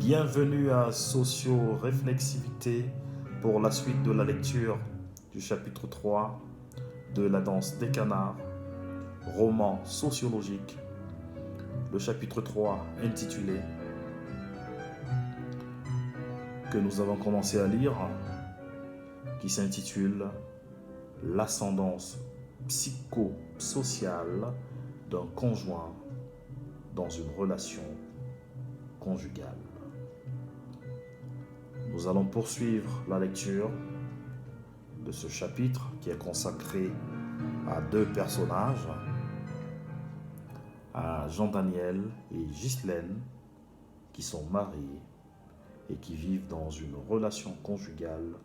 Bienvenue à Socio-Réflexivité pour la suite de la lecture du chapitre 3 de La danse des canards, roman sociologique. Le chapitre 3 intitulé que nous avons commencé à lire, qui s'intitule L'ascendance psychosociale d'un conjoint dans une relation conjugale. Nous allons poursuivre la lecture de ce chapitre qui est consacré à deux personnages, à Jean-Daniel et Ghislaine, qui sont mariés et qui vivent dans une relation conjugale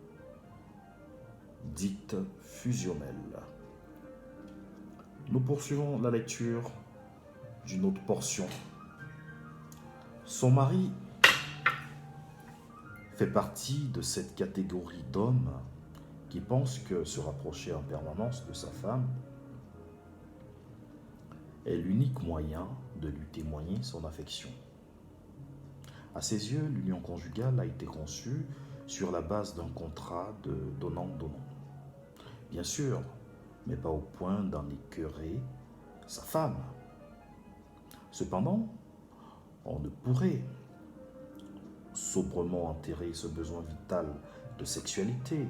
dite fusionnelle. Nous poursuivons la lecture d'une autre portion. Son mari fait partie de cette catégorie d'hommes qui pensent que se rapprocher en permanence de sa femme est l'unique moyen de lui témoigner son affection. À ses yeux, l'union conjugale a été conçue sur la base d'un contrat de donnant-donnant. Bien sûr, mais pas au point d'en écœurer sa femme. Cependant, on ne pourrait sobrement enterrer ce besoin vital de sexualité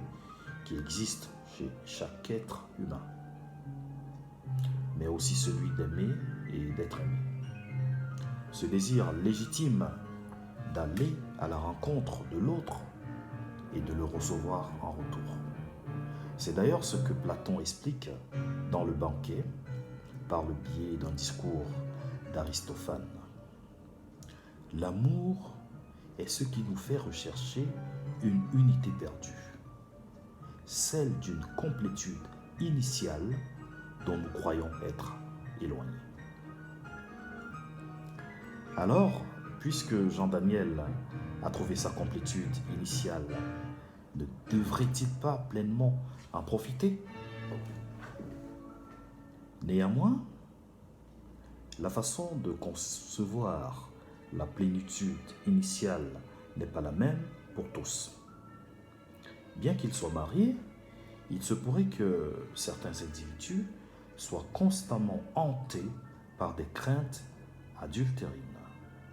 qui existe chez chaque être humain, mais aussi celui d'aimer et d'être aimé. Ce désir légitime d'aller à la rencontre de l'autre et de le recevoir en retour. C'est d'ailleurs ce que Platon explique dans le banquet par le biais d'un discours d'Aristophane. L'amour est ce qui nous fait rechercher une unité perdue, celle d'une complétude initiale dont nous croyons être éloignés. Alors, puisque Jean-Daniel a trouvé sa complétude initiale, ne devrait-il pas pleinement en profiter? Néanmoins, la façon de concevoir la plénitude initiale n'est pas la même pour tous. Bien qu'ils soient mariés, il se pourrait que certains individus soient constamment hantés par des craintes adultérines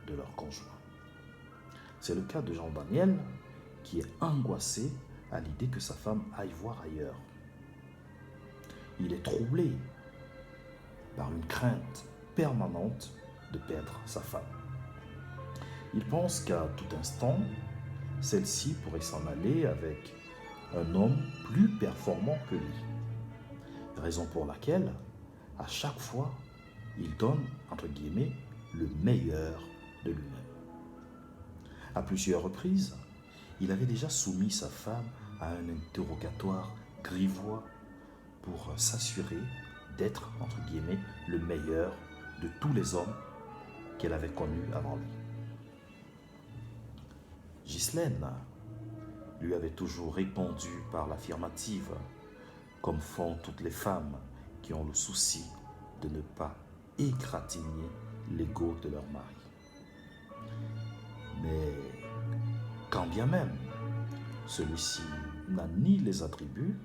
de leur conjoint. C'est le cas de Jean-Daniel qui est angoissé à l'idée que sa femme aille voir ailleurs. Il est troublé par une crainte permanente de perdre sa femme. Il pense qu'à tout instant, celle-ci pourrait s'en aller avec un homme plus performant que lui. Raison pour laquelle, à chaque fois, il donne, entre guillemets, le meilleur de lui-même. À plusieurs reprises, il avait déjà soumis sa femme à un interrogatoire grivois pour s'assurer d'être, entre guillemets, le meilleur de tous les hommes qu'elle avait connus avant lui. Ghislaine lui avait toujours répondu par l'affirmative, comme font toutes les femmes qui ont le souci de ne pas égratigner l'ego de leur mari. Mais quand bien même, celui-ci n'a ni les attributs,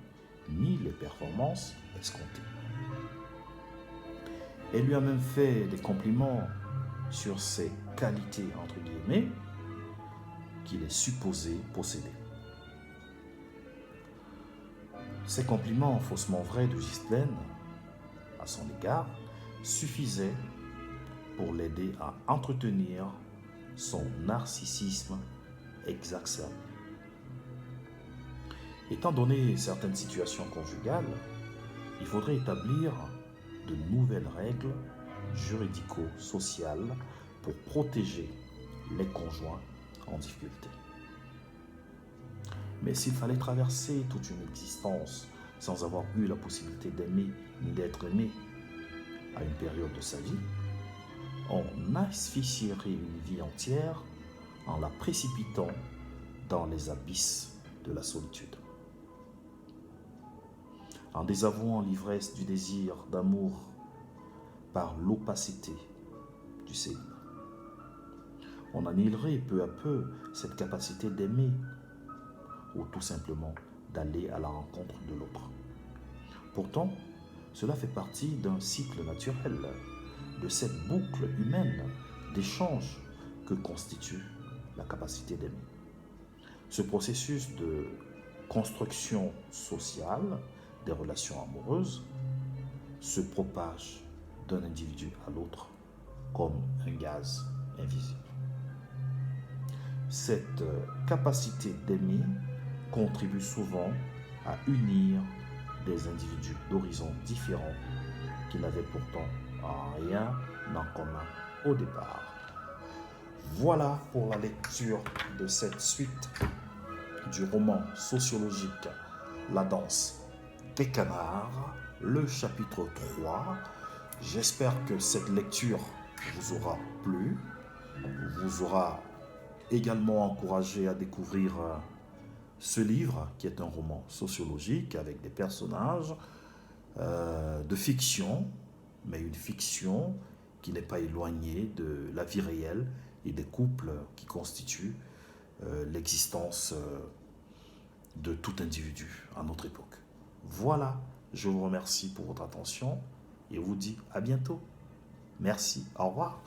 ni les performances escomptées. Elle lui a même fait des compliments sur ses qualités, entre guillemets, qu'il est supposé posséder. Ces compliments faussement vrais de Ghislaine à son égard suffisaient pour l'aider à entretenir son narcissisme exacerbé. Étant donné certaines situations conjugales, il faudrait établir de nouvelles règles juridico-sociales pour protéger les conjoints en difficulté. Mais s'il fallait traverser toute une existence sans avoir eu la possibilité d'aimer ni d'être aimé à une période de sa vie, on asphyxierait une vie entière en la précipitant dans les abysses de la solitude. En désavouant l'ivresse du désir d'amour par l'opacité du séminaire. on annihilerait peu à peu cette capacité d'aimer ou tout simplement d'aller à la rencontre de l'autre. Pourtant, cela fait partie d'un cycle naturel, de cette boucle humaine d'échange que constitue la capacité d'aimer. Ce processus de construction sociale des relations amoureuses se propage d'un individu à l'autre comme un gaz invisible. Cette capacité d'aimer contribue souvent à unir des individus d'horizons différents qui n'avaient pourtant rien en commun au départ. Voilà pour la lecture de cette suite du roman sociologique La danse des canards, le chapitre 3. J'espère que cette lecture vous aura plu, vous aura également encouragé à découvrir ce livre qui est un roman sociologique avec des personnages de fiction, mais une fiction qui n'est pas éloignée de la vie réelle et des couples qui constituent l'existence de tout individu à notre époque. Voilà, je vous remercie pour votre attention et vous dis à bientôt. Merci, au revoir.